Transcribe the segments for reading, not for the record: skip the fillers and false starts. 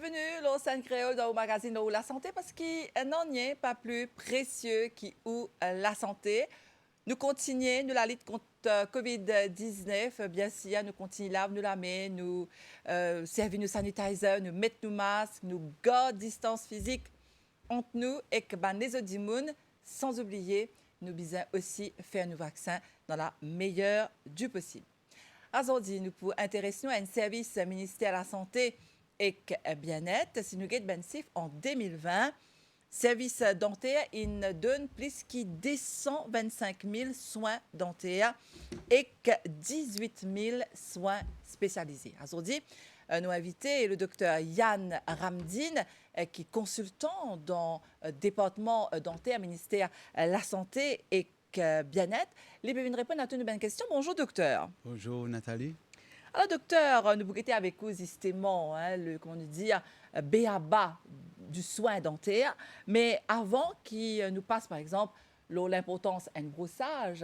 Bienvenue au San Créole dans le magazine de la santé parce qu'il n'en a pas plus précieux que la santé. Nous continuons nous la lutte contre COVID-19. Bien sûr, nous continuons à laver la main, nous servir nos sanitizer, nous mettre nos masques, nous garder distance physique entre nous et les autres immunes. Sans oublier, nous besoin aussi faire nos vaccins dans la meilleure du possible. Aujourd'hui, nous pouvons intéresser nous à un service ministère de la Santé et bien-être. Si nous avons en 2020, service dentaire, il donne plus que 225 000 soins dentaires et 18 000 soins spécialisés. Aujourd'hui, nous invité le docteur Yann Ramdine, qui est consultant dans le département dentaire, ministère de la Santé et bien-être. Les bienvenus répondre à toutes nos bonnes questions. Bonjour, docteur. Bonjour, Nathalie. Alors, docteur, nous bouquetons avec vous justement le, comment nous dire, B.A.B.A. du soin dentaire. Mais avant qu'il nous passe, par exemple, l'importance d'un brossage,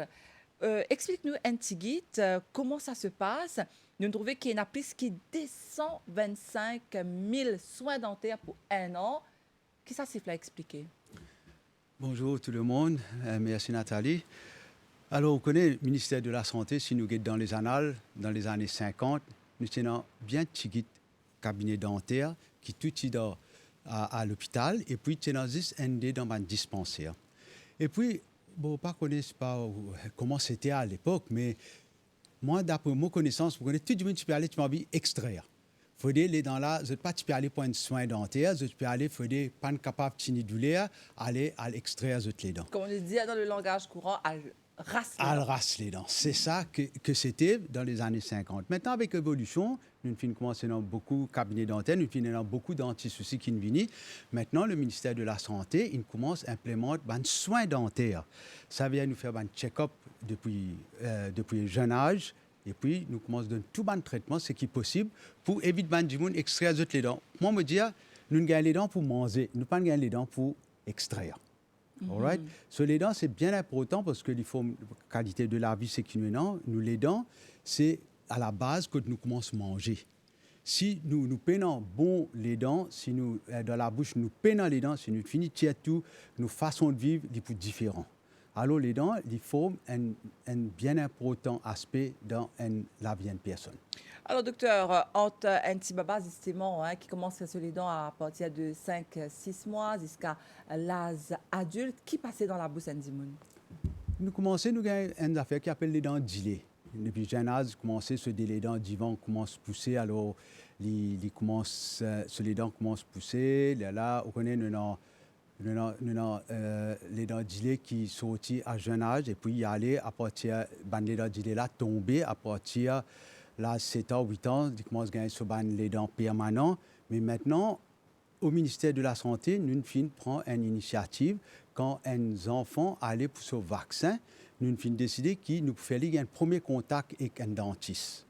explique-nous un petit guide, comment ça se passe. Nous trouvons qu'il y en a plus de 225 000 soins dentaires pour un an. Qu'est-ce que ça c'est à expliquer? Bonjour tout le monde. Merci Nathalie. Alors, vous connaissez le ministère de la Santé, si nous sommes dans les annales, dans les années 50, nous tenons bien petit cabinet dentaire qui tout est à l'hôpital et puis nous avons juste un dans un dispensaire. Et puis, bon, pas connaître pas comment c'était à l'époque, mais moi, d'après mon connaissance, vous connaissez tout le monde qui peut aller, tu m'as dit, extraire. Il faut aller dans là, je ne pas tu aller pour un soin dentaire, je peux aller, il faut pas capable de douleur, aller à l'extraire les dents. Comme on dit dans le langage courant, race les dents. C'est ça que c'était dans les années 50. Maintenant, avec l'évolution, nous finissons commencer dans beaucoup de cabinets dentaires, nous finissons dans beaucoup de dentistes aussi qui viennent. Maintenant, le ministère de la Santé, il commence à implémenter des soins dentaires. Ça vient nous faire un check-up depuis le jeune âge. Et puis, nous commençons à donner tout bon traitement, ce qui est possible, pour éviter de extraire les dents. Moi, me dire, nous gagnons les dents pour manger, nous ne gagnons pas les dents pour extraire. Alright? So, les dents, c'est bien important parce que la qualité de la vie, c'est que nous, les dents, c'est à la base que nous commençons à manger. Si nous peinons bon les dents, si nous, dans la bouche, nous peinons les dents, si nous finissons tout, nos façons de vivre, sont différentes. Alors, les dents, ils forment un bien important aspect dans la vie d'une personne. Alors, docteur, entre un petit baba, justement, qui commence à se les dents à partir de 5-6 mois jusqu'à l'âge adulte, qui passait dans la bouche d'Andimoun? Nous commençons, nous avons une affaire qui appelle les dents dilées. Depuis jeune âge, les dents d'Ivan commencent à pousser, alors les dents commencent à pousser. Là, on connaît les dents dilées qui sont sorties à jeune âge, et puis y aller à partir les dents dilées là tomber à partir là 7 ans, 8 ans, ils commencent à gagner sur les dents permanentes. Mais maintenant, au ministère de la Santé, nous prenons une initiative quand un enfant allait pour ce vaccin, nous avons décidé qu'il nous fallait un premier contact avec un dentiste.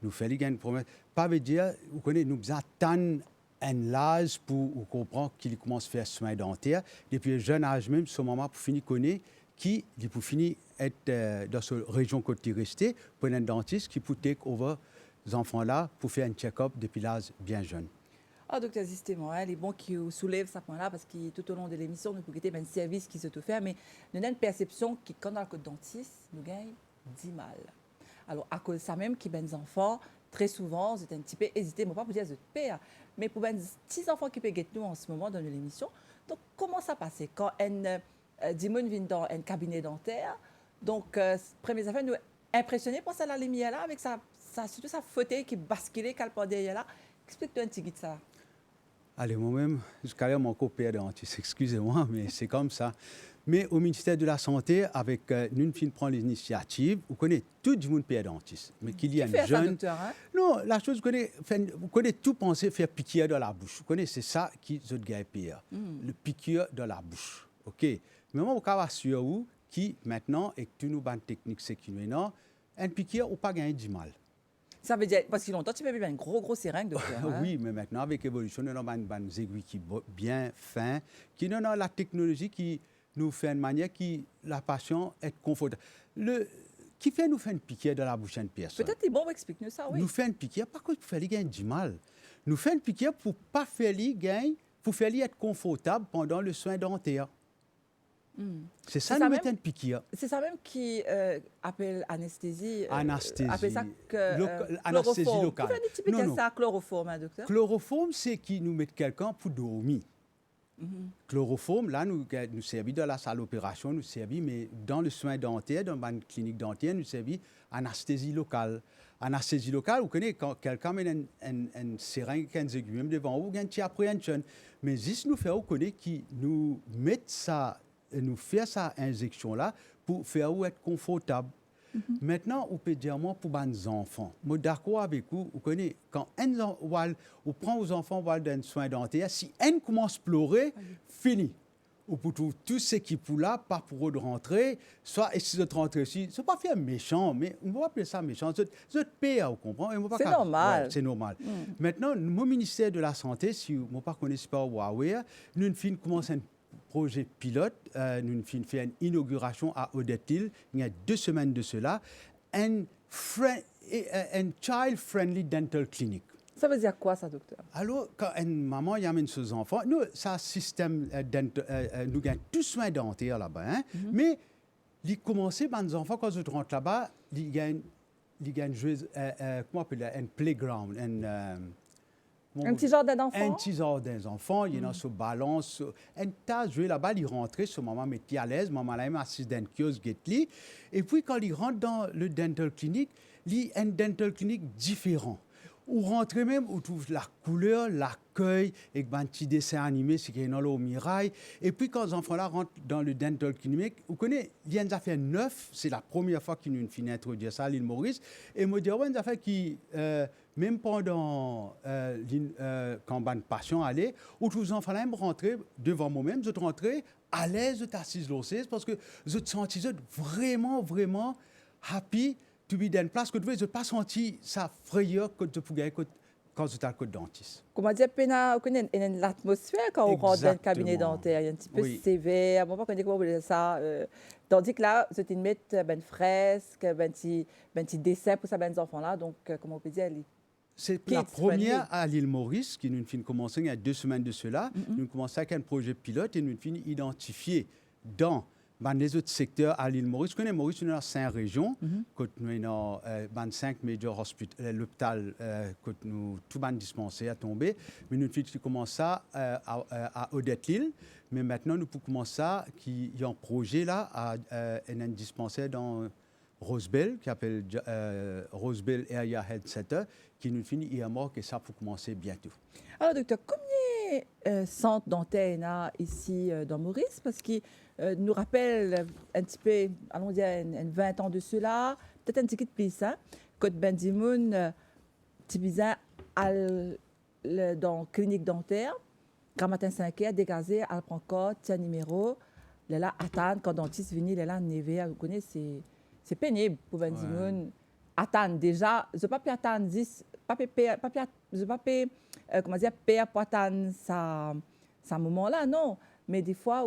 Nous fallait un premier. Pas veut dire, vous connaissez, nous attendons un âge pour comprendre qu'il commence à faire soins dentaires. Depuis un jeune âge même, ce moment pour finir connaître qui pour finir être dans cette région côté restée pour un dentiste qui peut take over les enfants là pour faire un check-up depuis l'âge bien jeune. Ah, docteur, justement, les bons qui soulèvent ce point-là, parce que tout au long de l'émission, nous pouvons un service qui se te fait, mais nous avons une perception que quand on a le dentiste, nous gagnons 10 mal. Alors, à cause de ça même, qui des enfants, très souvent, c'est un petit peu hésité, mais pas pour dire que père, mais pour des petits enfants qui peuvent être nous en ce moment dans l'émission. Donc, comment ça passe quand un Dimon vient dans un cabinet dentaire? Donc, première affaire, nous impressionnés pour ça, la lumière là, avec surtout sa fauteuil qui basculait calpant derrière là. Explique-toi un petit peu de ça. Allez, moi-même, jusqu'à là, mon copain dentiste, excusez-moi, mais c'est comme ça. Mais au ministère de la Santé, avec nous, prend l'initiative, vous connaissez tout le monde père dentiste. Mais qu'il y a un jeune. Ça, docteur, hein? Non, la chose, vous connaissez tout penser faire piqûre dans la bouche. Vous connaissez, c'est ça qui est le pire. Le piqûre dans la bouche. OK? Mais moi, je suis sûr vous qui, maintenant, avec toutes nos bonnes techniques, c'est qui nous un piqûre ou pas gagner du mal. Ça veut dire, parce que longtemps, tu peux vivre un gros seringue, docteur. Hein? Oui, mais maintenant, avec l'évolution, nous avons des aiguilles qui sont bien fines, qui nous ont la technologie qui nous fait une manière qui la patient est confortable. Qui nous fait une piqûre dans la bouche d'une personne? Peut-être c'est bon, explique-nous ça, oui. Nous fait une piqûre, par contre, il faut faire du mal. nous faisons une piqûre pour pas faire lui gagner, pour faire lui être confortable pendant le soin dentaire. C'est ça, C'est nous ça mettons même? une piqûre. C'est ça même qui appelle anesthésie. Anesthésie. Appelle ça Anesthésie chloroforme. locale. Vous faites expliquer Non. ça, chloroforme, hein, docteur? Chloroforme, c'est qui nous met quelqu'un pour dormir. Chloroforme, là, nous servit dans la salle d'opération, nous servit, mais dans le soin dentaire, dans une clinique dentaire, nous servit anesthésie locale. Anesthésie locale, vous connaissez, quand quelqu'un met une seringue, un aiguille devant vous, un petit appréhension. Mais juste nous faire, vous connaissez, qui nous met ça, nous fait sa injection-là pour faire vous être confortable. Maintenant, on peut dire moi pour les enfants. Moi, d'accord avec vous, vous connaissez, quand on prend aux enfants dans un soin dentaire, si un commence à pleurer, fini. Ou pour tout ce qui pour là, pas pour eux de rentrer, soit essayer de rentrer ici. Ce n'est pas faire méchant, mais on va appeler ça méchant. C'est pire, vous comprenez? C'est normal. Ouais, c'est normal. Maintenant, mon ministère de la Santé, si vous ne connaissez pas Huawei, nous commençons un projet pilote. Nous avons fait une inauguration à Odette-Île, il y a 2 semaines de cela, un child-friendly dental clinic. Ça veut dire quoi, ça, docteur? Alors, quand une maman y amène ses enfants, nous, ça système nous avons tout soin dentaire là-bas, hein? Mais il commence, les enfants, quand ils rentrent là-bas, ils gagnent comment on appelle un playground, Un petit jardin d'enfants? un petit jardin d'enfants, il y en a sur balance, un tas de jouets là-bas, il rentre, ce maman met à l'aise, maman là, assise dans une kiosque, et puis quand il rentre dans le dental clinic, il y a un dental clinic différent. Ou rentrer même, on trouve la couleur, l'accueil, et un petit dessin animé, c'est qu'il y a dans le mirail. Et puis, quand les enfants-là rentrent dans le dental clinic, vous connaissez, il y a une affaire neuf, c'est la première fois qu'ils nous finissent d'introduire ça à l'île Maurice. Et moi, il y a une affaire qui, même pendant quand une patient allait, où tous les enfants-là me rentrer devant moi-même, je rentrer à l'aise, je t'assise l'osseuse, parce que je te sentis vraiment, vraiment happy. Tu vis dans une place que tu veux, je n'ai pas senti sa frayeur que tu pouvais quand tu as le dentiste. Comment dire, on connaît l'atmosphère quand on rentre dans le cabinet dentaire. Il y a un petit peu sévère. Moi, je ne connais pas comment dire ça. Tandis que là, c'est une mettre une fresque, un petit dessin pour ces enfants-là. Donc, comment on peut dire, c'est la première à l'île Maurice qui nous a commencé il y a 2 semaines de cela. Nous avons commencé avec un projet pilote et nous avons identifié dans les autres secteurs à l'île Maurice. Nous Maurice, nous avons 5 régions. Nous avons 25 major l'hôpital, tout le dispensaire à tomber. Mais nous avons commencé ça à Odette-Île. Mais maintenant, nous pouvons commencer ça, il y a un projet là, à un dispensaire dans Rosebell, qui s'appelle Rosebell Area Health Center, qui nous finit hier mort, et ça pour commencer bientôt. Alors, docteur, combien de centres dentaires il y a ici dans Maurice? Parce qu'il nous rappelle un petit peu, allons dire, 20 ans de cela, peut-être un petit peu plus, hein, Côte Bendimoun, Tibizan, dans clinique dentaire, quand matin 5h, dégazé, elle prend code, tient numéro, elle là, attendre, quand le dentiste vient, elle là, nevé, vous connaissez, c'est pénible pour Bendimoun. Ouais. Attendre déjà, je ne peux pas attendre 10, je ne peux pas comment dire, perdre pour attendre ça moment-là, non. Mais des fois,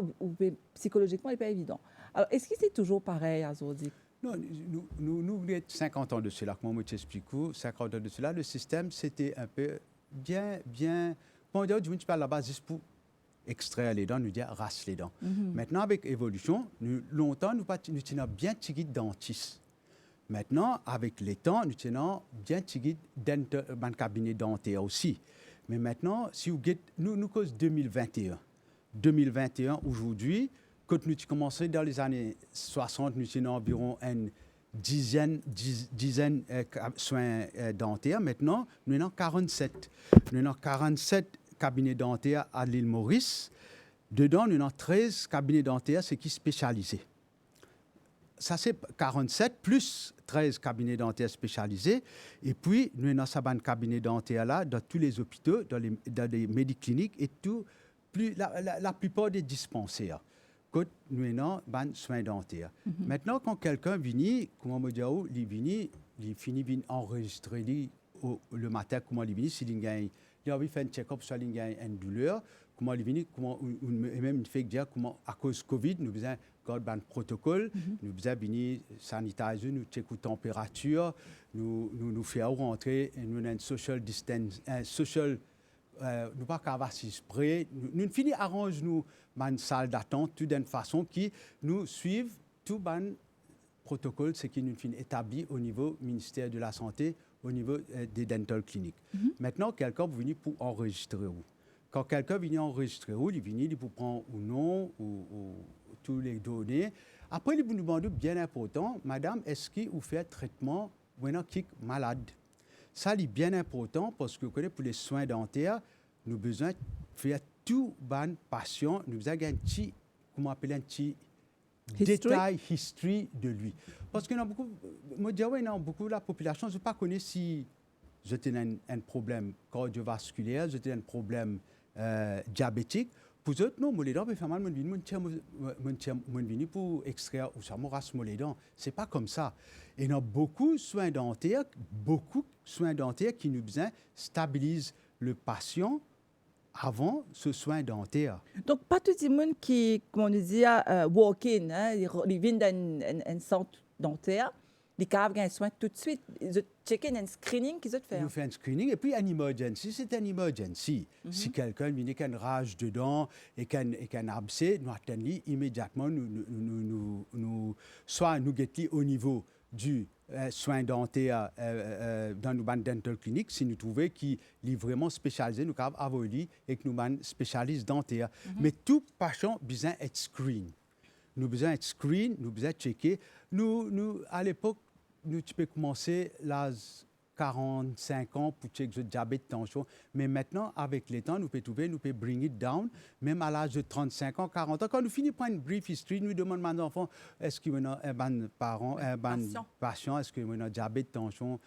psychologiquement, ce n'est pas évident. Alors, est-ce que c'est toujours pareil à Zordic? Non, nous avons 50 ans de cela, comment je t'explique, 50 ans de cela, le système, c'était un peu bien, on dirait, tu parles là-bas juste pour extraire les dents, nous dire rasse les dents. Maintenant, avec l'évolution, longtemps, nous tenons bien tigui dentiste. Maintenant, avec les temps, nous tenons bien tigui dans le cabinet dentaire aussi. Mais maintenant, si vous nous cause 2021. 2021, aujourd'hui, quand nous commençons dans les années 60, nous tenons environ une dizaine soins dentaires. Maintenant, nous avons 47. Nous avons 47 cabinets dentaires à l'île Maurice. Dedans, nous avons 13 cabinets dentaires, c'est qui spécialisés. Ça, c'est 47 plus 13 cabinets dentaires spécialisés. Et puis, nous avons ça cabinet dentaire là dans tous les hôpitaux, dans les médicliniques et tout, la plupart des dispensaires. Quand nous avons des soins dentaires. Maintenant, quand quelqu'un vient, comment me dire, il finit d'enregistrer le matin, comment il vient, s'il a envie de faire un check-up, soit il a une douleur, comment il vient, même il fait dire comment, à cause de Covid, nous avons un protocole, nous avons venir sanitiser, nous checker la température, nous faisons rentrer, nous avons un social distance, social nous pas qu'à près, nous finissons arrange nous une salle d'attente tout d'une façon qui nous suivent tout ban protocole, ce qui nous finit établi au niveau ministère de la Santé, au niveau des dental cliniques. Maintenant, quelqu'un vient pour enregistrer où. Quand quelqu'un vient enregistrer où, il vient pour prendre ou nom ou toutes les données. Après, il vous demande bien important, madame, est-ce que vous faites traitement maintenant qui est malade? Ça, c'est bien important parce que vous connaissez, pour les soins dentaires, nous avons besoin de faire tout bon patient, nous avons un petit, comment on appelle un petit détail, history de lui. Parce que beaucoup, moi, beaucoup de la population, je ne pas connais si j'étais un problème cardiovasculaire, j'étais un problème diabétique. Pour eux, non, les dents peuvent faire mal, mon vini pour extraire ou ça m'orasse les dents. C'est pas comme ça. Et il y a beaucoup de soins dentaires qui nous besoin stabilisent le patient avant ce soin dentaire. Donc, pas tout le monde qui, comme on dit, walk-in, hein, ils viennent d'un centre dentaire, ils ont un soin tout de suite. Ils checkent un screening qu'ils ont fait. Ils font un screening et puis un emergency, c'est un emergency. Si quelqu'un vient avec une rage dedans et qu'un abcès, nous attendons immédiatement, soit nous guettons au niveau du soin dentaire dans nos dental cliniques, si nous trouvons qu'il est vraiment spécialisé, nous avons avoué et que nous avons spécialistes dentaires. Mais tout patient a besoin d'être screen. Nous avons besoin d'être screen, nous avons besoin de checker. Nous, à l'époque, nous pouvons commencer l'âge 45 ans pour checker le diabète, tension. Mais maintenant, avec le temps, nous pouvons trouver, nous pouvons bring it down, même à l'âge de 35 ans, 40 ans. Quand nous finissons par une brief history, nous demandons aux enfants, est-ce qu'il y a un bon parent, un bon patient, est-ce qu'il y a un diabète, tension?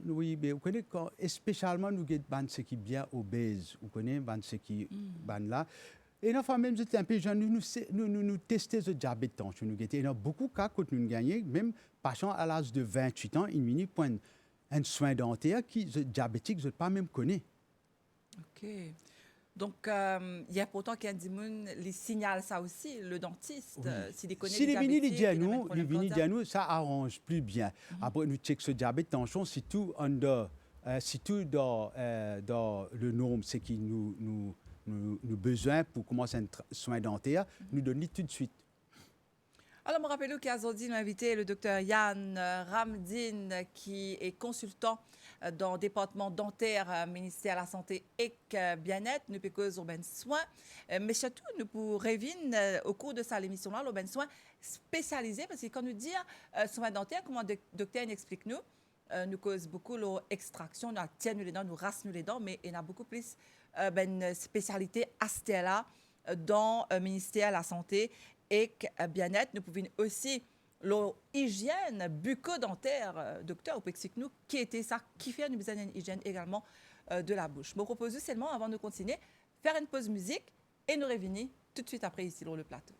Oui, mais vous connaissez, spécialement, nous avons ce qui est bien obèse. Vous connaissez, ce qui est là. Et enfin, même si un peu jeune, nous testons le diabète, tension. Il y a beaucoup de cas que nous gagnons, même patient à l'âge de 28 ans, il finit pour un soin dentaire qui est diabétique, je ne pas même connais. OK. Donc, il y a pourtant qu'il y a des gens qui signalent ça aussi, le dentiste, s'il connaît si les diabétiques. Si les vignes disent nous, ça arrange plus bien. Après, nous checkons ce diabète, tension, si tout dans le norme, c'est qui nous besoin pour commencer un soin dentaire, nous donnons tout de suite. Alors, je me rappelle qu'aujourd'hui, nous avons invité le docteur Yann Ramdine, qui est consultant dans le département dentaire, ministère de la Santé et Bien-être, nous pouvons urbain soins. Mais surtout, nous pouvons revenir au cours de cette émission-là, l'urbain soins spécialisés, parce que quand nous disons soins dentaires, comment le docteur explique-nous, nous cause beaucoup l'extraction, nous tiennent les dents, nous rassons les dents, mais il y a beaucoup plus une spécialité à ce là dans le ministère de la Santé et Bien-être. Nous pouvons aussi l'hygiène bucco-dentaire, docteur, vous pouvez expliquer nous qui était ça, qui fait nous besoin d'une hygiène également de la bouche. Je me propose seulement, avant de continuer, faire une pause musique et nous revenir tout de suite après ici sur le plateau.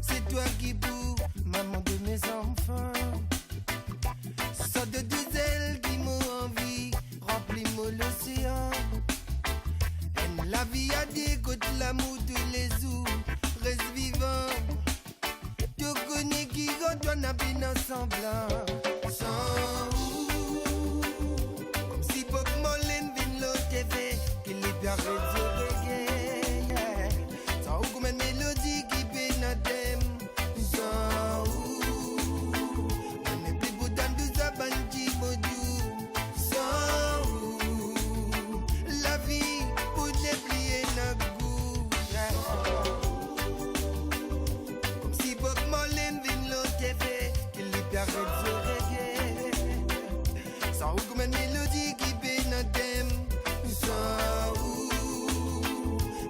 C'est toi qui boue, maman de mes enfants. Sors de deux ailes qui m'ont envie, remplis-moi l'océan. La vie a des côtes, l'amour tous les jours, reste vivant. Tu connais qui doit n'habiter ensemble. Sans comme si Bob Marley vient l'autre TV, qu'il est bien reggae. Sans comme une mélodie qui pénètre. Sans on est plus beau dans deux abandis modou. Sans la vie pour ne plier notre goût. Comme si Bob Marley vient l'autre TV, qu'il est bien reggae. Sans comme une mélodie qui pénètre. Sans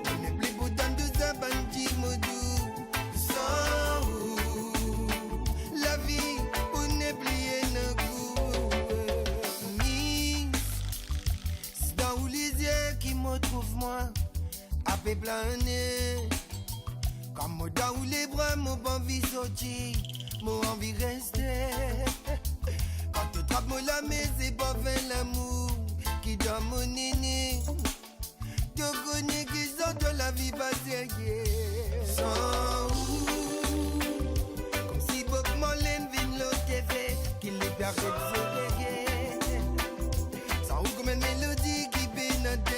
on est plus beau dans deux abandis modou. Sans la vie pour ne plier notre goût. C'est dans les yeux qui me trouvent moi, à peu planer. Comme moi dans les bras, mon envie sortir, mon envie rester. Quand tu trappes moi la main, c'est pas fin l'amour qui donne mon néné. Tu connais qui sont de la vie passée. Sans comme si Bob Marley vient l'autre TV, qu'il est bien reggae. Sans comme une mélodie qui pénètre.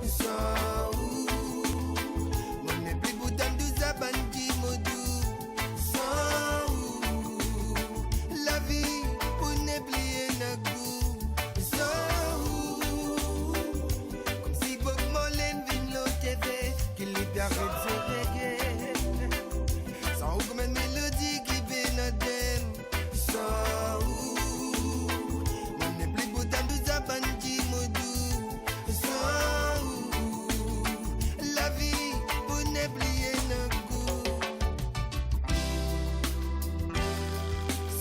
Sans mon est plus beau dans deux abandis modou. Sans la vie pour ne plier notre goût. Sans comme si Bob Marley vient l'autre TV, qu'il est bien reggae. Sans comme une mélodie qui pénètre. Sans mon est plus beau dans deux abandis modou. Sans la vie pour ne plier notre goût.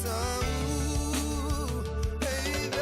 Sans baby.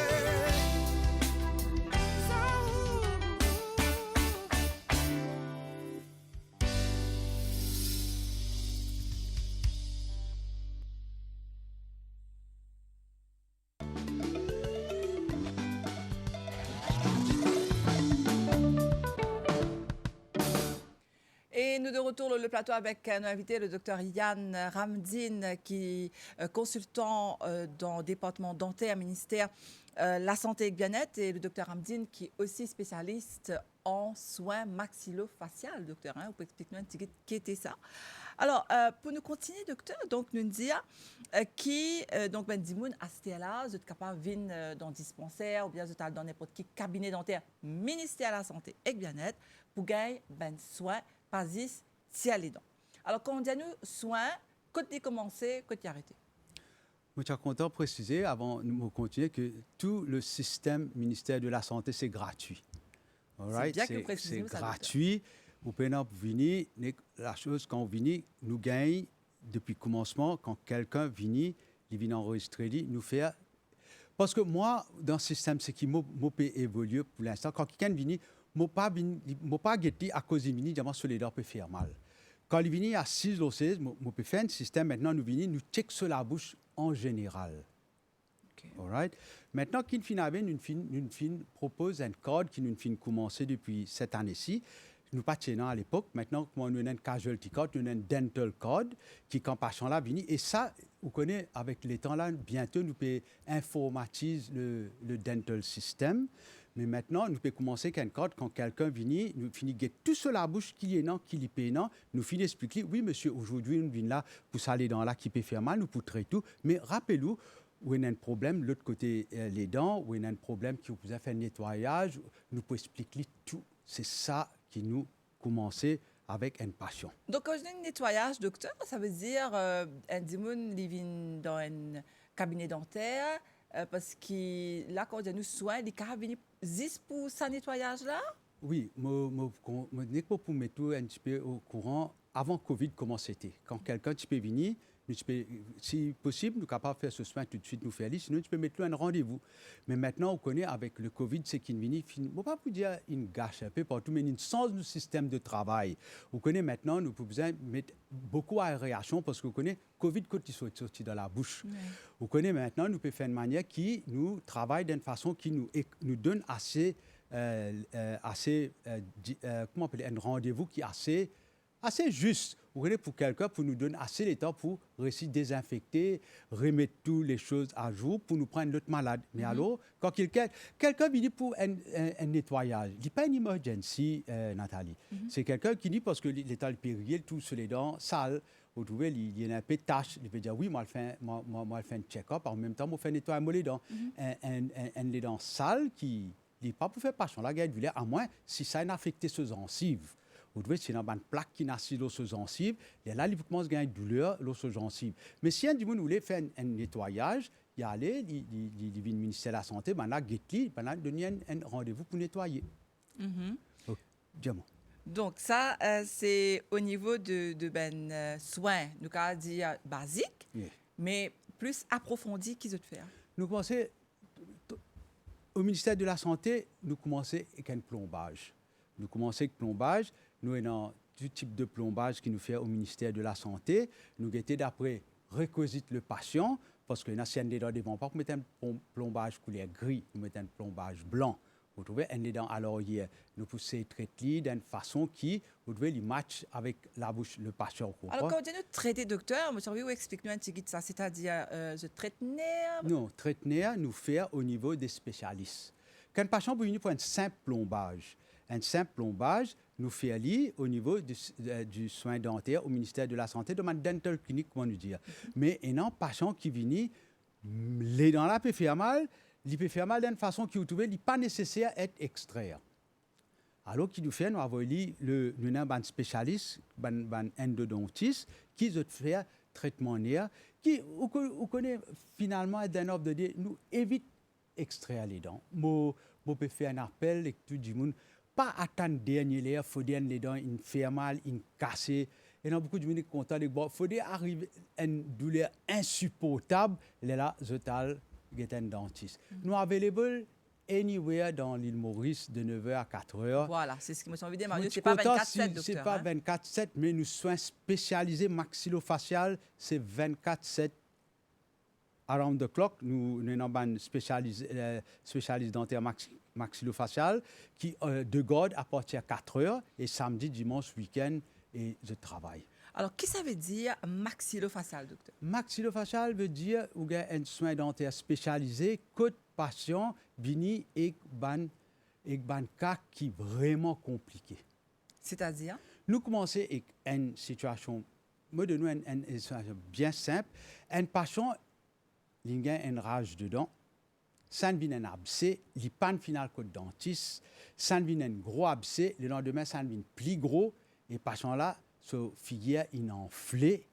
Et nous de retour sur le plateau avec nos invités, le docteur Yann Ramdine, qui est consultant dans le département dentaire, ministère la santé et le bien-être, et le docteur Ramdine, qui est aussi spécialiste en soins maxillofaciaux. Docteur, vous pouvez expliquer un petit peu qui était ça. Alors, pour nous continuer, docteur, donc nous dire qui donc ben dimoun à ce là, vous êtes capable de venir dans le dispensaire ou bien vous êtes dans n'importe quel cabinet dentaire, ministère de la santé et le bien-être, pour gagner ben soins pas si à les dents. Alors, quand on dit à nous soins, quand tu commencer, quand tu arrêter. Je suis content de préciser, avant de continuer, que tout le système ministère de la Santé, c'est gratuit. C'est bien que vous précisez c'est ça, gratuit. Vous pouvez venir, la chose, quand vous venez, nous gagnons depuis le commencement, quand quelqu'un vient, il vient enregistrer, nous fait. Parce que moi, dans le système, c'est qui m'a évolué pour l'instant. Quand quelqu'un vient, je ne pas guetter à cause du vini, sur les dents peut faire mal. Quand il vient à 6 ou 16, je peux faire un système, maintenant nous venons, nous check sur la bouche en général. Okay. Alright? Maintenant, qu'il fin propose un code qui nous fin commencé depuis cette année-ci. Nous pas à l'époque. Maintenant, nous avons un casualty code, nous avons un dental code qui, quand patient là vient. Et ça, vous connaissez, avec les temps là, bientôt, nous pouvons informatiser le dental system. Mais maintenant, nous pouvons commencer avec un code quand quelqu'un vient, nous finit tout sur la bouche qui est non, qui est pénant, nous finit expliquer, oui monsieur, aujourd'hui nous venons là pour aller dans là qui peut faire mal, nous pour traiter tout. Mais rappelez-vous, où il y a un problème, l'autre côté les dents, où il y a un problème qui vous a fait un nettoyage, nous pouvons expliquer tout. C'est ça qui nous commençait avec un patient. Donc, quand je dis un nettoyage, docteur, ça veut dire un dimoun qui vient dans un cabinet dentaire, parce que là, quand on dit nous soins, les cas viennent juste pour ce nettoyage-là? Oui, je dis pour mettre tout un petit peu au courant avant Covid, comment c'était. Quand quelqu'un tu peux venir, si possible, nous sommes capables de faire ce soin tout de suite, nous faire sinon tu peux mettre un rendez-vous. Mais maintenant, on connaît avec le Covid, c'est qu'il vient, je ne peux pas vous dire une gâche un peu partout, mais une sens du système de travail. Vous connaissez maintenant, nous pouvons mettre beaucoup d'aération parce que vous connaissez Covid quand il sont sortis dans la bouche. Oui. Vous connaissez maintenant, nous pouvons faire une manière qui nous travaille d'une façon qui nous donne assez comment on appelle, un rendez-vous qui est assez juste. Vous voyez, pour quelqu'un, pour nous donner assez de temps pour réussir à désinfecter, remettre toutes les choses à jour pour nous prendre l'autre malade. Mais alors, quand quelqu'un vient pour un nettoyage, il n'est pas une emergency, Nathalie. C'est quelqu'un qui dit parce que l'état de péril, tout sur les dents sales, vous trouvez, il y a un peu de tâches. Il peut dire oui, moi, je fais un check-up, en même temps, je fais un nettoyage les dents. Les dents sales qui n'est pas pour faire passion la gueule du lait, à moins si ça a affecté ses gencives. Vous devez, c'est une plaque qui n'a pas ses gencives, et là, il commence à gagner une douleur dans ses gencives. Mais si un monde voulait faire un nettoyage, il allait, il vient au ministère de la Santé, ben là, il donne un rendez-vous pour nettoyer. Donc, dis-moi. Donc, ça, c'est au niveau de soins, nous avons dit basiques, mais plus approfondis qu'ils ont fait. Nous commençons, au ministère de la Santé, nous commençons avec un plombage. Nous commençons avec plombage. Nous avons tout type de plombage qui nous fait au ministère de la Santé. Nous étions d'après requisite le patient, parce que si on est dans des vents, pas mettre un plombage couleur gris, nous mettons un plombage blanc. Vous trouvez, on est dans alors hier, nous poussons traiter d'une façon qui, vous trouvez, il match avec la bouche le patient. Alors quand on dit nous traiter docteur, monsieur, vous expliquez-nous un petit peu ça, c'est-à-dire je traite nerf. Non, traite nerf, nous faire au niveau des spécialistes. Quand un patient peut venir pour un simple plombage, nous fait aller au niveau du soin dentaire au ministère de la Santé, de ma dental clinique, comment nous dire. Mais il y a un patient qui vient, les dents là peut faire mal, il peut faire mal d'une façon qui vous trouvez, il n'est pas nécessaire d'être extrait. Alors qu'il nous fait, nous avons un spécialiste, un endodontiste, qui veut faire traitement nerf, qui, vous connaît finalement, d'un ordre de dire, nous évite extraire les dents. Moi, je peux faire un appel et tout le monde. Pas attendre dernier l'air, il faut dire les dents, ils font mal, ils cassent. Et il y a beaucoup de gens qui sont contents. Il faut arriver à une douleur insupportable. Là, je suis un dentiste. Nous avons available anywhere dans l'île Maurice de 9h à 4h. Voilà, c'est ce qui me semble bien. Ce n'est pas 24/7, docteur. Ce n'est pas 24/7, mais nous soins spécialisés maxillofacial, c'est 24/7. Around the clock, nous avons un spécialiste dentaire maxillofacial qui de garde à partir de 4h et samedi, dimanche, week-end et je travaille. Alors, qu'est-ce que ça veut dire maxillofacial, docteur? Maxillofacial veut dire qu'il y a un soin dentaire spécialisé que le patient vient avec un cas qui est vraiment compliqué. C'est-à-dire? Nous commençons avec une situation, une situation bien simple. Un patient il y a une rage dedans, ça devient un abcès, il pas un final côté dentiste, ça devient un gros abcès, le lendemain ça devient plus gros, et patient là, ce figure il est enflé.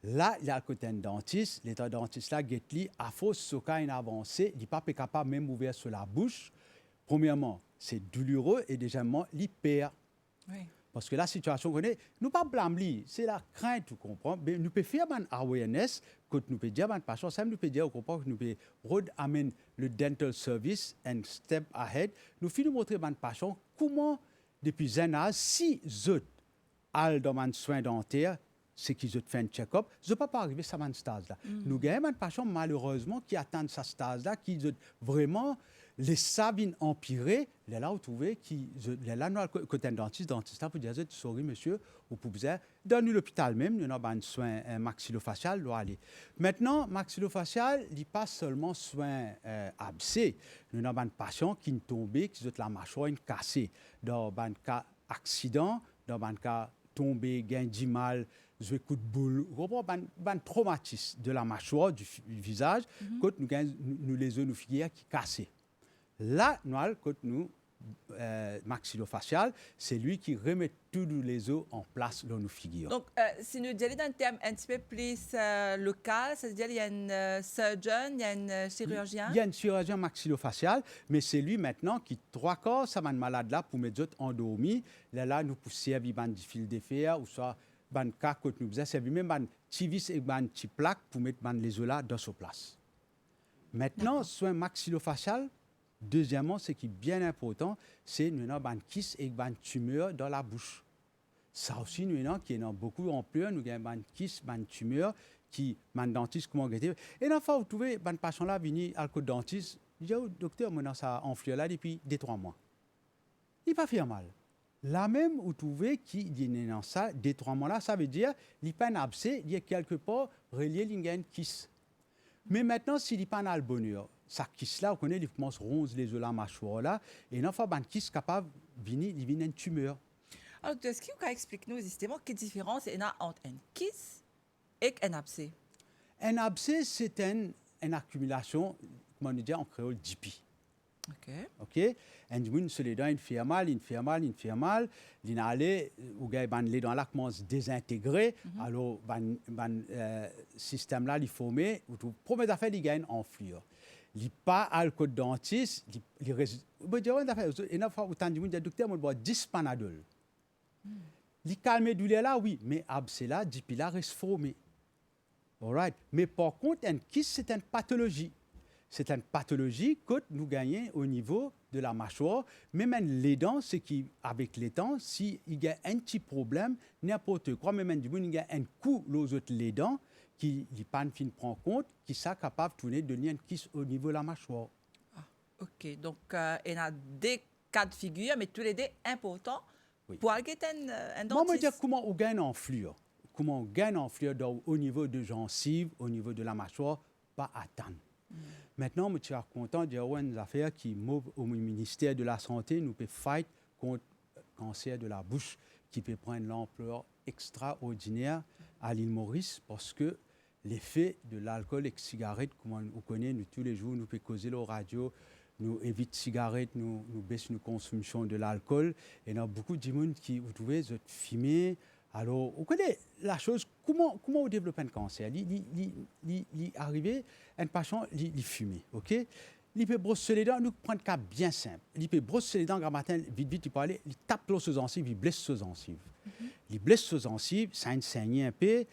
Là, il y a le côté un dentiste, l'état dentiste là, get-li, à force ce cas il avancé, il n'est pas capable même d'ouvrir sur la bouche. Premièrement, c'est douloureux et deuxièmement, il perd. Oui. Parce que la situation qu'on est, nous ne pas blâmer, c'est la crainte, tu comprends. Mais nous pouvons faire un awareness, que nous pouvons dire à un patient, ça nous peut dire, que nous pouvons amener le dental service un step ahead. Nous pouvons montrer à un patient comment, depuis un an, si eux allent dans un soin dentaire, c'est qu'ils ont fait un check-up, je ne peux pas arriver à ce stade-là. Nous avons un patient, malheureusement, qui atteint ce stade-là, qui ont vraiment les sabines empirées, là où vous trouvez, là, nous côté un dentiste là, pour dire, sorry, monsieur, vous pouvez, dans l'hôpital même, nous avons un soin maxillofacial, doit aller. Maintenant, maxillofacial, il n'est pas seulement soin abcès. Nous avons un patient qui est tombé, qui a la mâchoire cassée. Dans un cas accident, dans un cas tombé, gain du mal, je coup de boule, un traumatisme de la mâchoire, du visage, quand nous les zones filières qui cassent. Là, nous maxillofacial, c'est lui qui remet tous les os en place dans nos figures. Donc, si nous disons dans un terme un petit peu plus local, c'est-à-dire il y a un surgeon, il y a un chirurgien. Il y a un chirurgien maxillofacial, mais c'est lui maintenant qui, 3 quarts, ça m'a malade là pour mettre autres endormis. Là, nous pour servir du fil de fer, ou soit ban cas que nous faisons, servir même ban petit vis et ban petit plaque pour mettre les os là dans sa place. Maintenant, soin maxillofacial, deuxièmement, ce qui est bien important, c'est nous avons une kyste et une tumeur dans la bouche. Ça aussi, nous avons qui est dans beaucoup d'ampleur, nous avons une kyste, une tumeur qui est dentiste comment guetter. Et une fois vous trouvez une patient là venir à le dentiste, il dit docteur, moi ça enflure là depuis 2-3 mois. Il pas fait mal. Là même vous trouvez qui dit dans ça 2-3 mois là, ça veut dire il pas un abcès, il y a quelque part relié à une kyste. Mais maintenant, s'il n'est pas dans le bonheur, ça kyste là, vous connaissez, il commence à roncer les os la mâchoire là, et une fois une kyste capable de venir une tumeur. Alors, est-ce que vous pouvez expliquer nous justement quelle différence il y a entre un kyste et un abcès? Un abcès, c'est une accumulation, comment on dit en créole, d'IPI. OK? Un dimoun se les dents, il fait mal, il allé, ou gars, les dents là commencent à désintégrer, alors, système là, il formé, ou tout, première affaire, il gagne en enflure. Il pas à le code dentiste, il reste, une fois, autant de docteur, on boit 10 Panadol. Il calme douleur là, oui, mais abcès là, DIPI là, reste formé. All right? Mais par contre, un kyste, c'est une pathologie. C'est une pathologie que nous gagnons au niveau de la mâchoire. Mais même les dents, c'est qu'avec les temps, s'il y a un petit problème, n'importe quoi, même il y a un coup aux autres les dents, qui n'est pas une fin prend compte, qui sont capables de tourner de donner une kyste au niveau de la mâchoire. Ah, OK. Donc, il y a des cas de figure, mais tous les deux importants Oui. pour aller un dentiste. Moi, je veux dire comment on gagne en enflure. Comment on gagne en enflure au niveau de gencives, au niveau de la mâchoire, pas attendre. Maintenant, je suis content de dire une affaire qui m'ouvre au ministère de la Santé, nous pouvons fight contre le cancer de la bouche qui peut prendre l'ampleur extraordinaire à l'île Maurice parce que l'effet de l'alcool et de cigarette, comme on connaît, nous tous les jours, nous pouvons causer la radio, nous évitons les cigarettes, nous baissons notre consommation de l'alcool. Et il y a beaucoup de gens qui, vous trouvez, fumer. Alors, vous connaissez la chose, comment on développe un cancer? Il arrive, un patient, il fume, ok? Il peut brosser les dents, nous prenons un cas bien simple. Il peut brosser les dents, grand matin, vite, il peut aller, il tape l'os aux gencives, il blesse aux gencives. Il blesse aux gencives, ça saigne un peu,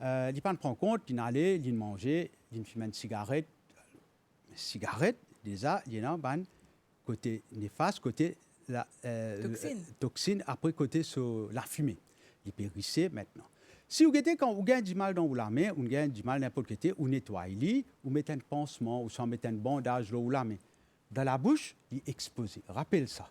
il ne prend pas compte, il allait, il mangeait, il fume une cigarette. Cigarette, déjà, il y a un côté néfaste, côté la toxine, après côté sur la fumée. Il peut risser maintenant. Si vous avez quand vous avez du mal dans la main, vous avez du mal n'importe quel côté, vous nettoyez, vous mettez un pansement ou mettez un bandage dans la main. Dans la bouche, il est exposé. Rappelle ça.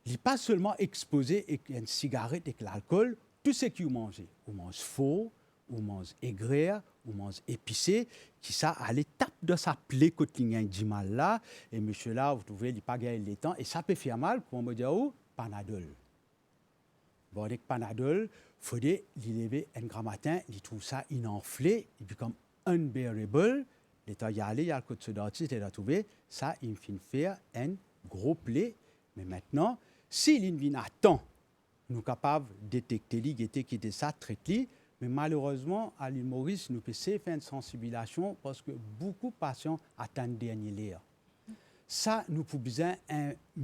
Il n'est pas seulement exposé avec une cigarette, avec l'alcool, tout ce que vous mangez. Vous mangez faux, vous mangez aigre, vous mangez épicé, qui ça à l'étape de sa plaie quand il a du mal là, et monsieur là, vous trouvez, il n'a pas gagné le temps, et ça peut faire mal, pour me dire, Panadol. Bon, avec Panadol, il faut les lever un grand matin, il trouve ça inenflé, il devient unbearable. L'état y aller, il y a le côté de dentiste, il a trouvé, ça, il finit faire un gros plaie. Mais maintenant, s'il vient à temps, nous sommes capables de détecter l'IGT qui était ça, traiter. Mais malheureusement, à l'île Maurice, nous pouvons faire une sensibilisation parce que beaucoup de patients attendent dernier l'air. Ça, nous pouvons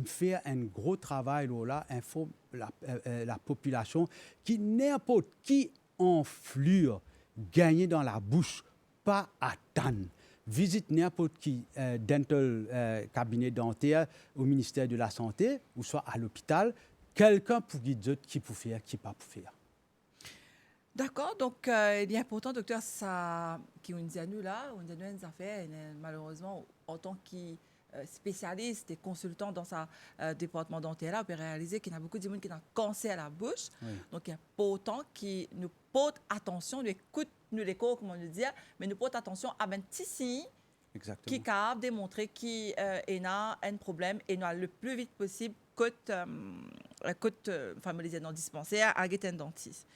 faire un gros travail là, informer la population qui n'importe qui enflure, gagner dans la bouche, pas attendre. Visite n'importe qui dental cabinet dentaire au ministère de la Santé ou soit à l'hôpital, quelqu'un pour dire qui peut faire, qui pas pour faire. D'accord, donc il est important, docteur, ça qui nous dit à nous là, on a des affaires, malheureusement, en tant que spécialiste et consultant dans sa département dentaire, là, on peut réaliser qu'il y a beaucoup de gens qui ont un cancer à la bouche. Oui. Donc, il y a pas autant qui nous portent attention, nous écoutent, nous les cours, comment nous dire, mais nous portent attention à un petit signe qui est capable de démontrer qu'il y a un problème et nous le plus vite possible familier dans le dispensaire à un dentiste.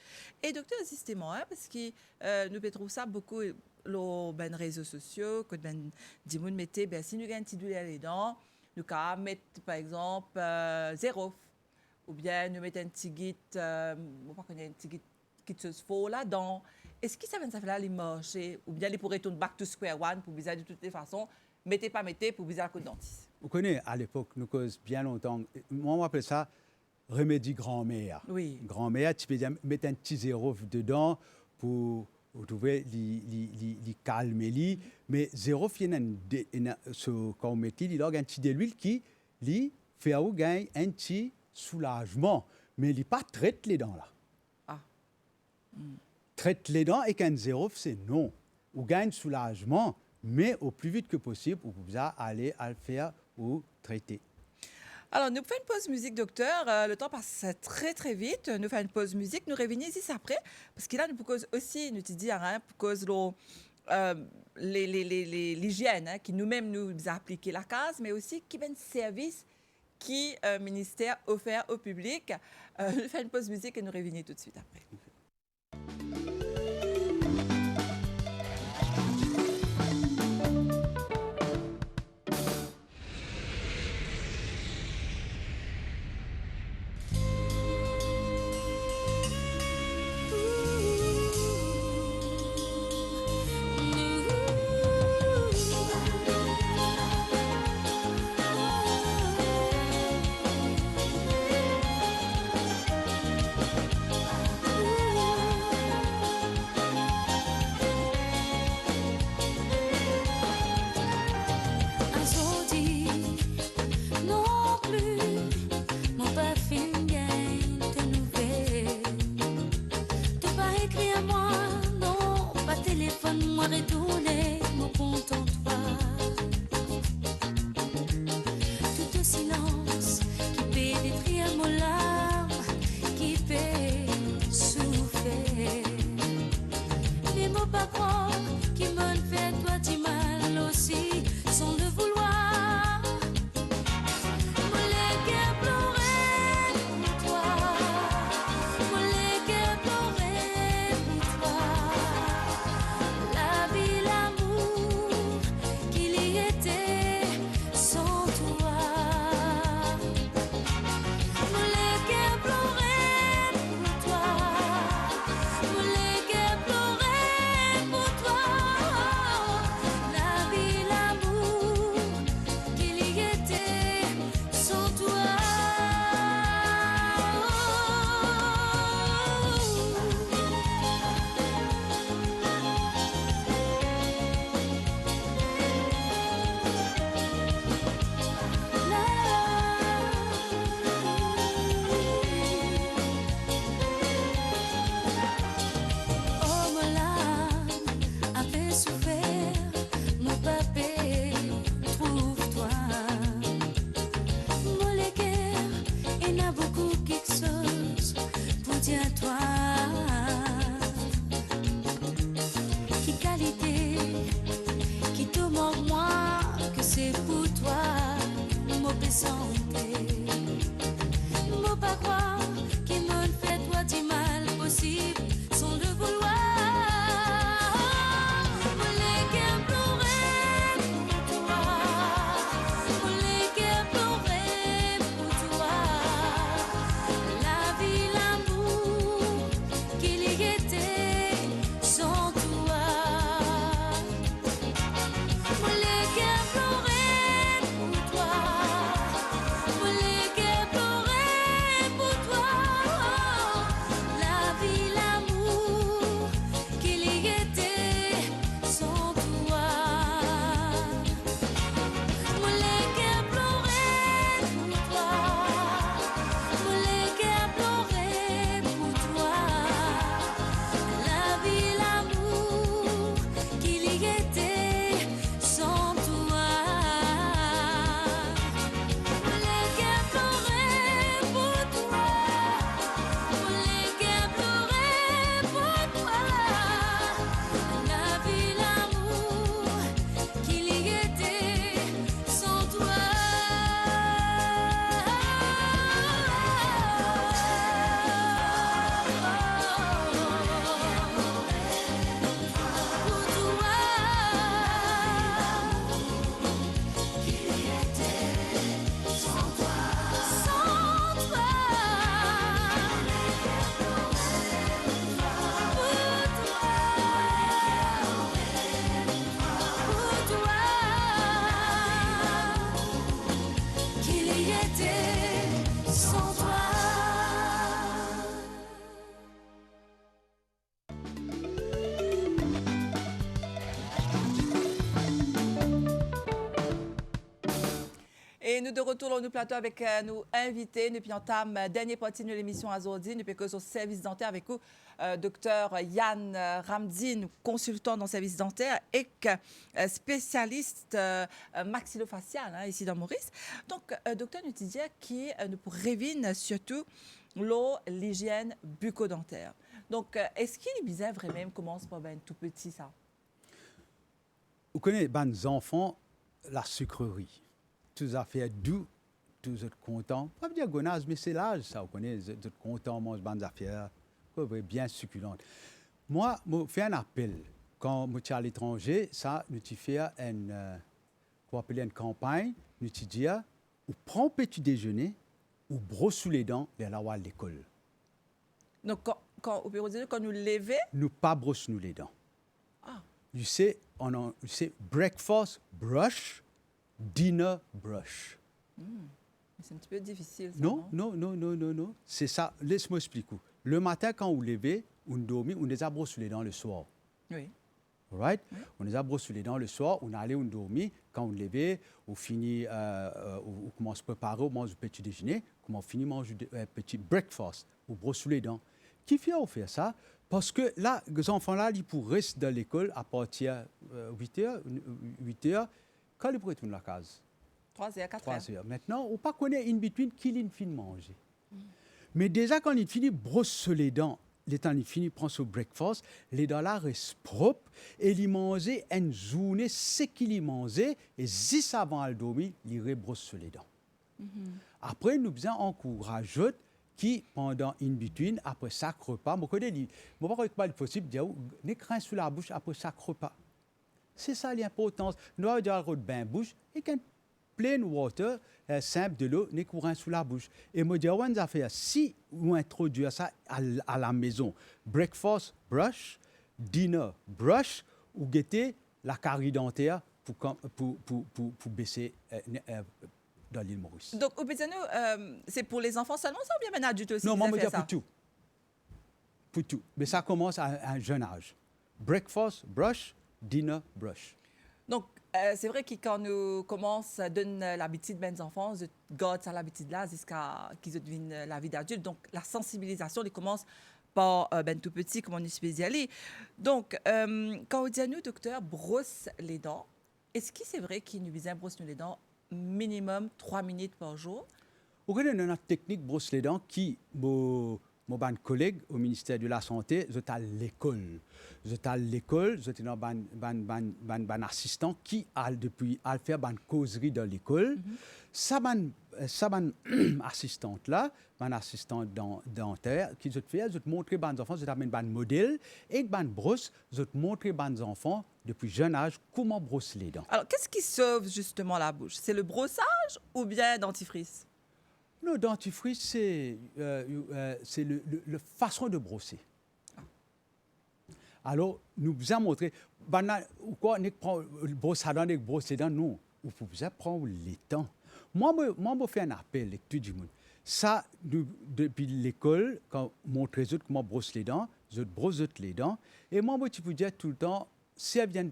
Et docteur, justement, parce que nous trouvons ça beaucoup les réseaux sociaux, que des gens mettent, si nous avons un petit douleur les dents, nous pouvons mettre, par exemple, zéro. Ou bien nous mettre un petit guide, on pas connaître un petit guide qui se fait là-dedans. Est-ce que ça va faire là les marcher? Ou bien ils pourraient tourner back to square one pour bizarre de toutes les façons. Mettez pas, mettez pour bizarre le dentiste. Vous connaissez, à l'époque, nous cause bien longtemps, moi on appelle ça remédie grand-mère. Oui. Grand-mère, tu peux mettre un petit zéro dedans pour trouver les calmer. Mais zéro, quand on met il a un petit de l'huile qui lui fait gagner un petit soulagement. Mais il n'est pas traite les dents là. Ah. Traite les dents et qu'un zéro, c'est non. Ou gagne soulagement, mais au plus vite que possible, vous pouvez aller à le faire ou traiter. Alors, nous faisons une pause musique, docteur. Le temps passe très, très vite. Nous faisons une pause musique. Nous revenons ici après. Parce que là, nous pouvons aussi, nous te dire, pour cause l'hygiène, qui nous-mêmes nous a appliqué la case, mais aussi qui est un service qui le ministère offert au public. Nous faisons une pause musique et nous revenons tout de suite après. Ooh. de retour dans le plateau avec nos invités. Nous entame dernier partie de l'émission aujourd'hui. Nous que sur service dentaire avec vous, docteur Yann Ramdine, consultant dans le service dentaire et spécialiste maxillofacial ici dans Maurice. Donc, docteur nous disait qui nous révine surtout l'hygiène bucco-dentaire. Donc, est-ce qu'il est bizarre vraiment commence par ben tout petit ça? Vous connaissez les enfants, la sucrerie. Tous affaires doux, tous êtes contents. Pas dire gonaz, mais c'est l'âge, ça. Vous connaissez, vous êtes contents, mange bonnes affaires, bien succulentes. Moi, je fais un appel. Quand je suis à l'étranger, ça, nous fais une campagne, nous dis, ou prends petit déjeuner, ou brosse les dents, et aller à l'école. Donc, quand nous levons, nous pas brosse nous les dents. Ah. Tu sais, breakfast brush, dinner brush. C'est un petit peu difficile. Ça, non. C'est ça. Laisse-moi expliquer. Le matin, quand vous levez, vous dormez, on les a brossé les dents le soir. Oui. Right? Oui. On les a brossé les dents le soir, on allait, on dormit. Quand on levait, on finit, on commence à préparer, on mange le petit déjeuner, on finit manger petit breakfast, on brosse les dents. Qui fait on fait ça? Parce que là, les enfants-là, ils pourraient rester dans l'école à partir de 8 heures, quand ils pourraient retourner à la case. 3 heures, 4 heures. Maintenant, on ne pas connaît in between qui ils finissent manger. Mais déjà, quand ils finissent brosser les dents, les temps ils finissent prendre ce breakfast, les dents là restent propres et ils mangent une journée ce qu'ils mangent et 10 avant de dormir, ils rebrossent les dents. Après, nous faisons encourager qui, pendant in between, après chaque repas, je ne sais pas possible de dire, ne crains sous la bouche après chaque repas. C'est ça l'importance. Nous avons déjà le bain bouche et qu'un plain water, simple de l'eau, ne courant sous la bouche. Et je dis, on va faire, si on introduit ça à la maison, breakfast brush, dinner brush, ou guetter la carie dentaire pour baisser dans l'île Maurice. Donc, au c'est pour les enfants seulement ça ou bien un adulte aussi? Non, moi, je dis pour tout. Pour tout. Mais ça commence à un jeune âge. Breakfast brush, dinner brush. Donc, c'est vrai que quand nous commençons à donner l'habitude à nos enfants, ils gardent ça l'habitude-là jusqu'à qu'ils deviennent la vie d'adulte. Donc, la sensibilisation elle commence par tout petit, comme on est spécialisé. Donc, quand on dit à nous, docteur, brosse les dents, est-ce que c'est vrai qu'il nous vient brosser les dents minimum 3 minutes par jour? Vous connaissez une technique brosse les dents qui, mon collègue au ministère de la Santé, je suis à l'école. Je suis à l'école, je suis un assistant qui a depuis à faire une causerie dans l'école. Ça, assistante là, une assistante dentaire, qui je te fait, je te montre aux enfants, je t'amène un modèle et une brosse, je te montre aux enfants depuis jeune âge comment brosser les dents. Alors, qu'est-ce qui sauve justement la bouche? C'est le brossage ou bien dentifrice? Le dentifrice, c'est la façon de brosser. Alors, nous vous avons montré, pourquoi on prend le brosse à dents et brosse les dents? Non, vous pouvez prendre le temps. Moi, je fais un appel avec tout le monde. Ça, depuis l'école, quand je montre les autres comment brosse les dents, je brosse les dents. Et moi, je peux dire tout le temps, si elle vient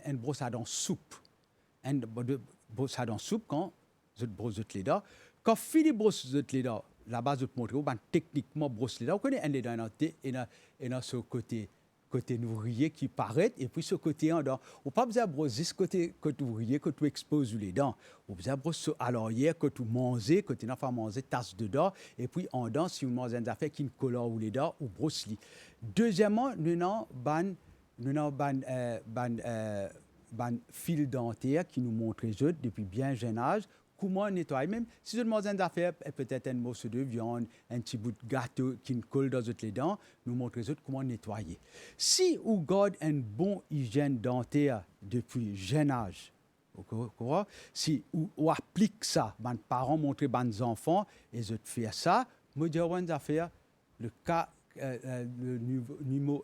une brosse à dents soupe, une brosse à dents soupe, quand je brosse les dents, quand Philippe brosse les dents, là-bas, je te montre techniquement brosse les dents. Vous connaissez un des dents et dans ce côté ouvrier qui paraît, et puis ce côté en dents. On n'a pas besoin de brosser ce côté ouvrier que tu exposes les dents. On a besoin de brosser à l'arrière que tu manges, que tu n'as pas mangé tasse de dents, et puis en dents, si vous mangez une affaire qui ne colore ou les dents, ou brosse les. Deuxièmement, nous avons un fil dentaire qui nous montre les autres depuis bien jeune âge. Comment nettoyer, même si je demande une affaire, peut-être un morceau de viande, un petit bout de gâteau qui ne colle dans les dents, nous montre les autres comment nettoyer. Si on garde une bonne hygiène dentaire depuis jeune âge, si on applique ça, les parents montrent aux enfants, et ils font ça, je dis une affaire, le cas, le niveau,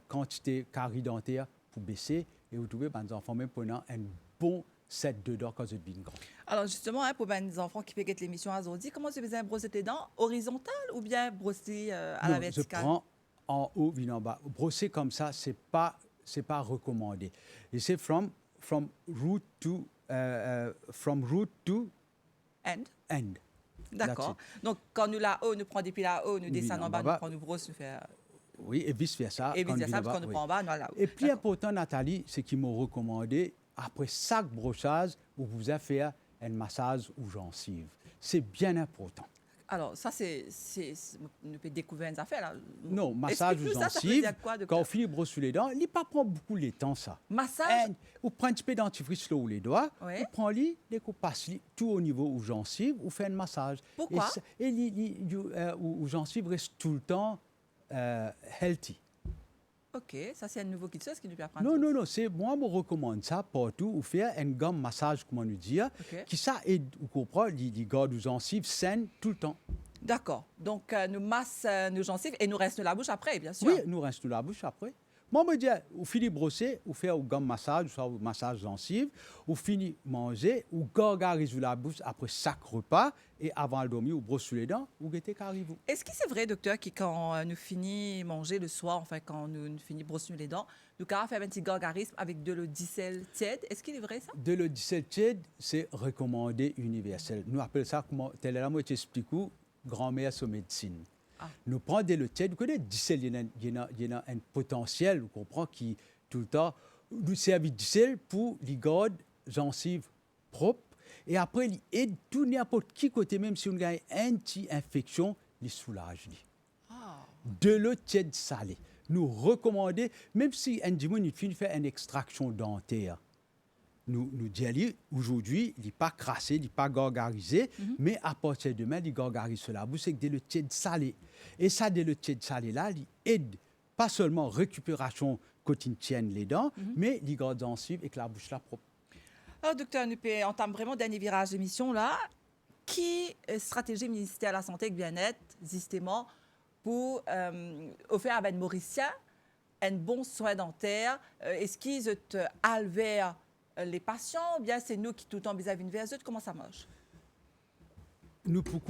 quantité carie dentaire pour baisser, et vous trouvez les enfants même prenant un bon set de dents quand ils deviennent grands. Alors justement, pour les enfants qui peuvent l'émission aujourd'hui, comment tu faisais brosser tes dents? Horizontales ou bien brosser à la verticale? Je prends en haut, vient en bas. Brosser comme ça, c'est pas recommandé. Et c'est from root to from root to End. end. D'accord. That's Donc, quand nous là-haut, nous prenons depuis là-haut, nous Oui, descendons en en bas, bas. nous prenons nous brosse, nous faisons... Oui, et vice-versa. Et quand on vient vice-versa, là-bas, quand nous oui. prenons en bas, nous là-haut. Et plus D'accord. important, Nathalie, c'est qu'ils m'ont recommandé, après chaque brossage, vous pouvez faire un massage aux gencives. C'est bien important. Alors, ça, nous pouvons découvrir une affaire, là. Non, massage aux Explique-nous ça veut gencives, dire quoi, docteur? quand on finit de brosser les dents, il ne prend pas beaucoup de temps, ça. Massage? Vous prenez un petit peu de dentifrice là où les doigts, Oui. vous prenez les vous passez tout au niveau aux gencives, vous faites un massage. Pourquoi? Et aux gencives restent tout le temps healthy. OK, ça, c'est un nouveau quelque chose qui nous peut apprendre. Non, c'est moi, je recommande ça partout, ou faire un gomme massage, comment nous dire, OK. qui ça aide, vous comprenez, les garde aux gencives saines tout le temps. D'accord. Donc, nous masse nos gencives et nous reste la bouche après, bien sûr. Oui, nous restons la bouche après. Moi, je me dis, vous finissez de brosser, vous faites un gomme massage, soit un massage gencive, vous finissez de manger, vous gargarisez la bouche après chaque repas, et avant de dormir, vous brossez les dents, vous guettez qu'arrive. Est-ce que c'est vrai, docteur, que quand nous finissons manger le soir, enfin, quand nous finissons brosser les dents, nous pouvons faire un petit gargarisme avec de l'eau de sel tiède? Est-ce qu'il est vrai, ça? De l'eau de sel tiède, c'est recommandé universel. Nous appelons ça, comment, tel est là, moi, je t'explique, grand-mère sur médecine. Ah. Nous prenons de l'eau tiède, vous connaissez, du sel, il y a un potentiel, vous comprenez, qui tout le temps nous sert du sel pour les garder gencives propres. Et après, il aide tout n'importe qui côté, même si on a une petite infection, il soulage. Ah. De l'eau tiède salée. Nous recommandons, même si un dimanche, il finit faire une extraction dentaire, nous disons aujourd'hui, il n'est pas crassé, il n'est pas gargarisé, mais à partir de demain, il gargarise sur la bouche avec de l'eau tiède salée. Et ça, de l'eau tiède salée là, il aide pas seulement récupération quotidienne les dents, mais il garde gencives avec la bouche là propre. Alors, docteur, nous entame vraiment le dernier virage d'émission, là. Qui stratégie ministère de la Santé et du Bien-être, justement, pour offrir à Ben Mauricien un bon soin dentaire? Est-ce qu'ils te vers les patients ou bien c'est nous qui tout le temps vis-à-vis une vers eux? Comment ça marche? Nous pour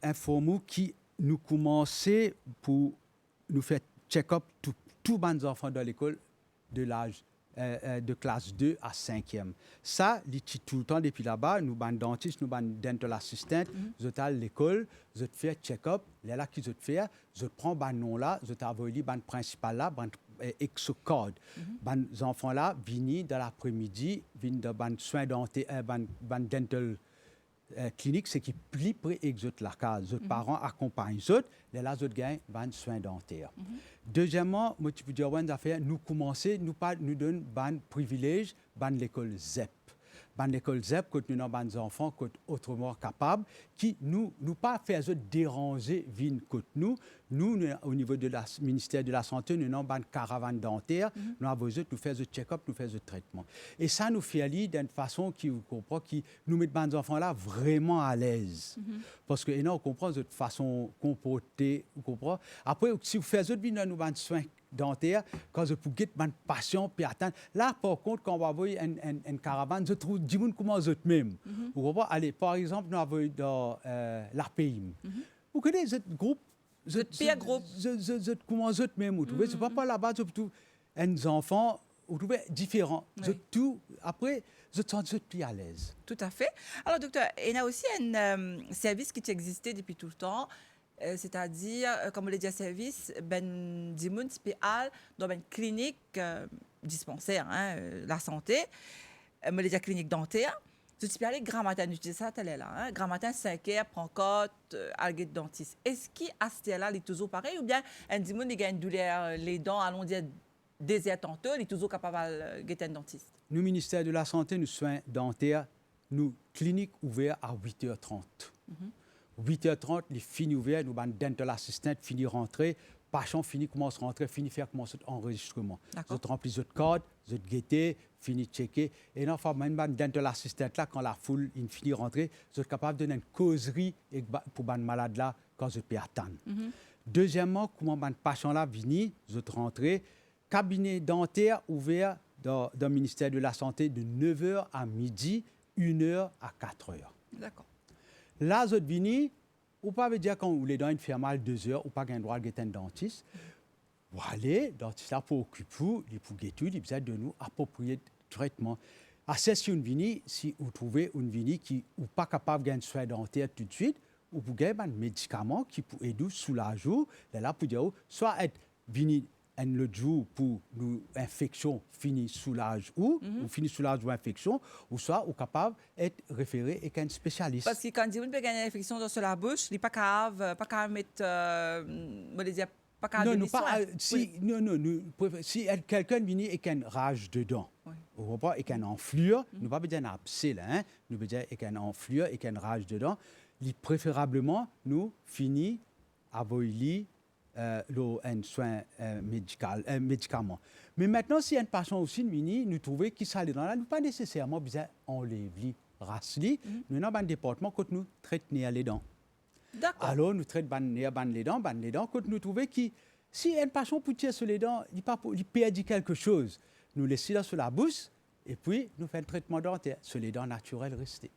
informer qui nous commencer pour nous faire check-up tous les enfants dans l'école de l'âge de classe 2 à 5e. Ça, tout le temps depuis là-bas, nous ban dentistes, nous ban dental assistant, nous à l'école, nous fait check-up, les là qui nous fait, nous prend ban nom là, nous envoie le ban principal là, ban exocode. Ban enfants là viennent dans l'après-midi, viennent de ban soins dentaires, ban dental clinique, c'est qui plie près exote la case. Les parents accompagnent les autres, les autres gagnent ban soins dentaires. Deuxièmement, moi, tu peux dire, nous commençons, nous donnons ban privilège, ban l'école ZEP. Ban l'école ZEP, quand nous avons des enfants, quand autrement capables, qui nous pas faire déranger, vin nous, au niveau du ministère de la Santé, nous avons une caravane dentaire, nous avons besoin de faire le check-up, nous faire le traitement. Et ça nous fait aller d'une façon qui nous met les enfants là vraiment à l'aise. Parce que on comprend cette façon comporter, vous comprenez. Après, si vous faites nous avons soins dentaire, quand je peux get man patient puis attendre. Là, par contre, quand on va avoir une caravane, je trouve du monde comment eux même. Vous comprenez? Allez, par exemple, nous avons dans l'APIM. Vous connaissez ce groupe? Pire groupe. Comment eux même, vous trouvez? C'est pas là-bas, je trouve un enfant, vous trouvez différent. Oui. Tout, après, je me sens plus à l'aise. Tout à fait. Alors, docteur, il y a aussi un service qui existait depuis tout le temps. C'est-à-dire, comme on l'a dit, un service, ben, dimoun spécial dans une clinique dispensaire, la santé, on l'a dit, clinique dentaire. Tu peux aller grand matin, tu dis ça, tel est là. Grand matin, 5h, prend côte, algue de dentiste. Est-ce qu'à ce là il est toujours pareil ou bien un dimoun, il a une douleur, les dents, allons dire, désert tantôt, il est toujours capable de un dentiste? Nous, ministère de la Santé, nous soins dentaires, nous, clinique ouverte à 8h30. 8h30, les fini ouvert, nous avons dental assistant, fini rentrer, patient fini commence rentrer, fini faire commencer enregistrement. Vous remplissez votre code, vous guettez, fini checker. Et non, même dental assistant là, quand la foule finit rentrer, vous êtes capable de donner une causerie pour les malades là quand vous pouvez attendre. Deuxièmement, comment les patients là viennent, vous êtes rentrés, cabinet dentaire ouvert dans le ministère de la Santé de 9h à midi, 1h à 4h. D'accord. Là, vous venez, ou pas veut dire quand vous les dents une fait mal 2 heures, ou pas un droit de un dentiste. Vous allez, le dentiste là pour occuper, il pour guetter, il besoin de nous approprier le traitement. c'est si vous trouvez une vini qui n'est pas capable de soin dentaire tout de suite, ou vous avez un médicament qui peut aider soulager, là pour dire, soit être vini un autre jour pour une infection finie soulage ou finie soulage ou infection, ou soit ou capable d'être référé avec un spécialiste. Parce que quand on peut gagner une infection dans la bouche, il n'est pas capable mettre, pas capable Non, donner soin. Si quelqu'un vient avec une rage dedans, ou pas avec une enflure, nous ne pas dire un abcès là, hein, nous veut dire avec une enflure, avec une rage dedans, préférablement nous finit avec un soin médicament. Mais maintenant, si un patient aussi nous trouvons qu'il s'allait dans là, nous pas nécessairement besoin enlever les races. Nous avons un département que nous traitons les dents. D'accord. Alors, nous traitons les dents, quand nous trouvons que si un patient peut tirer sur les dents, il perd quelque chose, nous laissons sur la bouche et puis nous faisons un traitement dentaire sur les dents naturelles restées.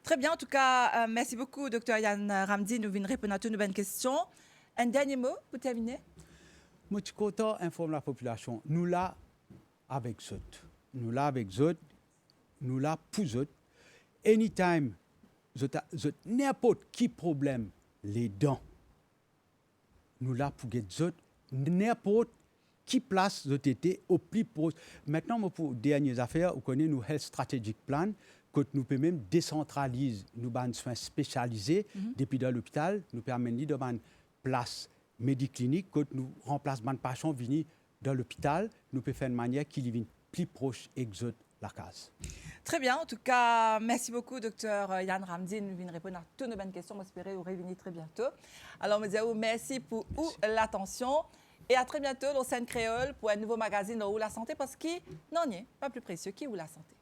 Très bien, en tout cas, merci beaucoup, Dr Yann Ramdi. Nous venons répondre à toutes nos bonnes questions. Un dernier mot pour terminer? Moi, je suis content d'informer la population. Nous là avec eux. Nous là avec eux. Nous là pour eux. Anytime, n'importe qui problème, les dents, nous là pour eux. N'importe qui place de été au plus proche. Maintenant, pour dernières affaires, vous connaissez nos Health Strategic Plan, que nous pouvons même décentraliser nos soins spécialisés depuis dans l'hôpital, nous permet de une place médiclinique, que nous remplaçons les patients venus dans l'hôpital, nous pouvons faire de manière qu'ils viennent plus proche de la case. Très bien, en tout cas, merci beaucoup, Dr Yann Ramdi. Nous venons répondre à toutes nos bonnes questions. J'espère vous revenir très bientôt. Alors, je vous dis merci pour l'attention. Et à très bientôt dans Scène Créole pour un nouveau magazine où la santé, parce que non, pas plus précieux qui ou la santé.